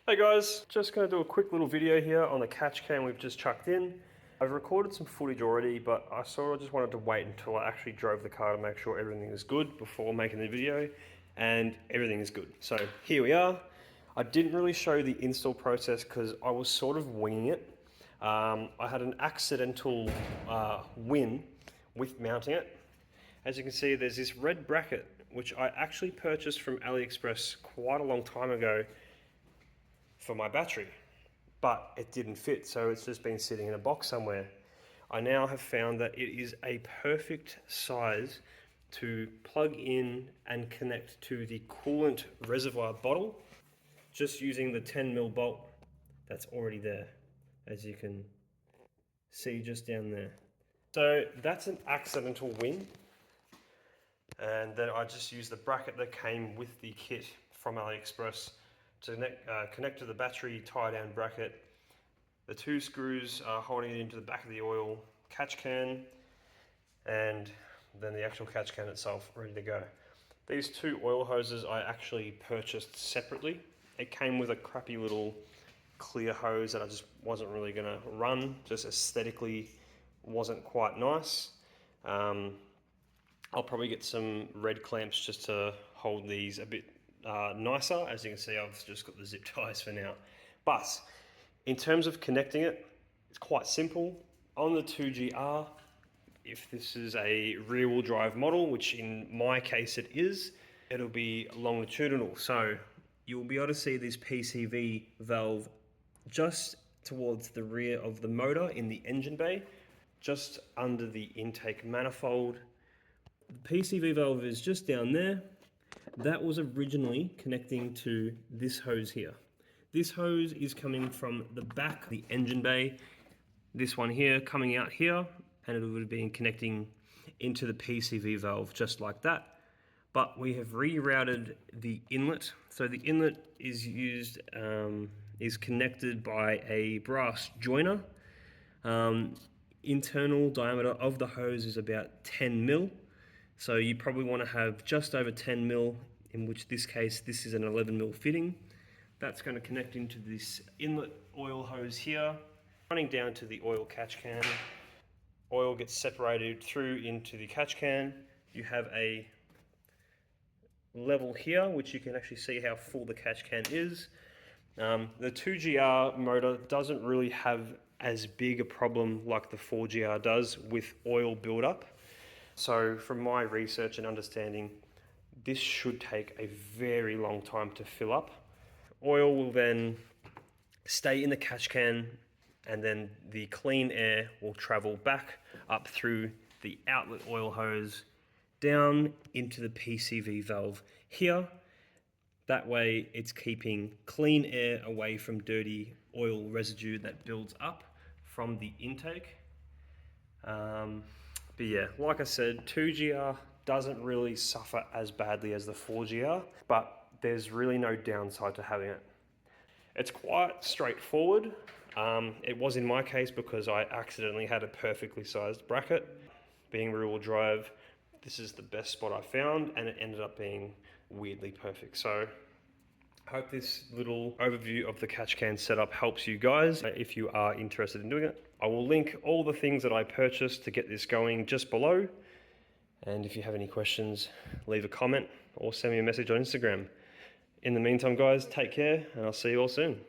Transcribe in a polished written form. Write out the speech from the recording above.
Hey guys, just going to do a quick little video here on the catch can we've just chucked in. I've recorded some footage already, but I sort of just wanted to wait until I actually drove the car to make sure everything is good before making the video, and everything is good. So here we are. I didn't really show the install process because I was sort of winging it. I had an accidental win with mounting it. As you can see, there's this red bracket, which I actually purchased from AliExpress quite a long time ago for my battery, but it didn't fit, so it's just been sitting in a box somewhere. I now have found that it is a perfect size to plug in and connect to the coolant reservoir bottle, just using the 10mm bolt that's already there, as you can see just down there. So that's an accidental win, and then I just used the bracket that came with the kit from AliExpress to connect to the battery tie-down bracket. The two screws are holding it into the back of the oil catch can, and then the actual catch can itself ready to go. These two oil hoses I actually purchased separately. It came with a crappy little clear hose that I just wasn't really going to run, just aesthetically wasn't quite nice. I'll probably get some red clamps just to hold these a bit nicer. As you can see, I've just got the zip ties for now. But in terms of connecting it, it's quite simple. On the 2GR, if this is a rear-wheel drive model, which in my case it is, it'll be longitudinal. So you'll be able to see this PCV valve just towards the rear of the motor in the engine bay, just under the intake manifold. The PCV valve is just down there. That was originally connecting to this hose here. This hose is coming from the back, the engine bay. This one here coming out here, and it would have been connecting into the PCV valve just like that. But we have rerouted the inlet. So the inlet is used, is connected by a brass joiner. Internal diameter of the hose is about 10mm. So you probably want to have just over 10mm, in which this case, this is an 11mm fitting. That's going to connect into this inlet oil hose here, running down to the oil catch can. Oil gets separated through into the catch can. You have a level here, which you can actually see how full the catch can is. The 2GR motor doesn't really have as big a problem like the 4GR does with oil buildup. So from my research and understanding, this should take a very long time to fill up. Oil will then stay in the catch can, and then the clean air will travel back up through the outlet oil hose down into the PCV valve here. That way it's keeping clean air away from dirty oil residue that builds up from the intake. But yeah, like I said, 2GR doesn't really suffer as badly as the 4GR, but there's really no downside to having it. It's quite straightforward. It was in my case because I accidentally had a perfectly sized bracket. Being rear-wheel drive, this is the best spot I found, and it ended up being weirdly perfect. So I hope this little overview of the catch can setup helps you guys if you are interested in doing it. I will link all the things that I purchased to get this going just below. And if you have any questions, leave a comment or send me a message on Instagram. In the meantime, guys, take care, and I'll see you all soon.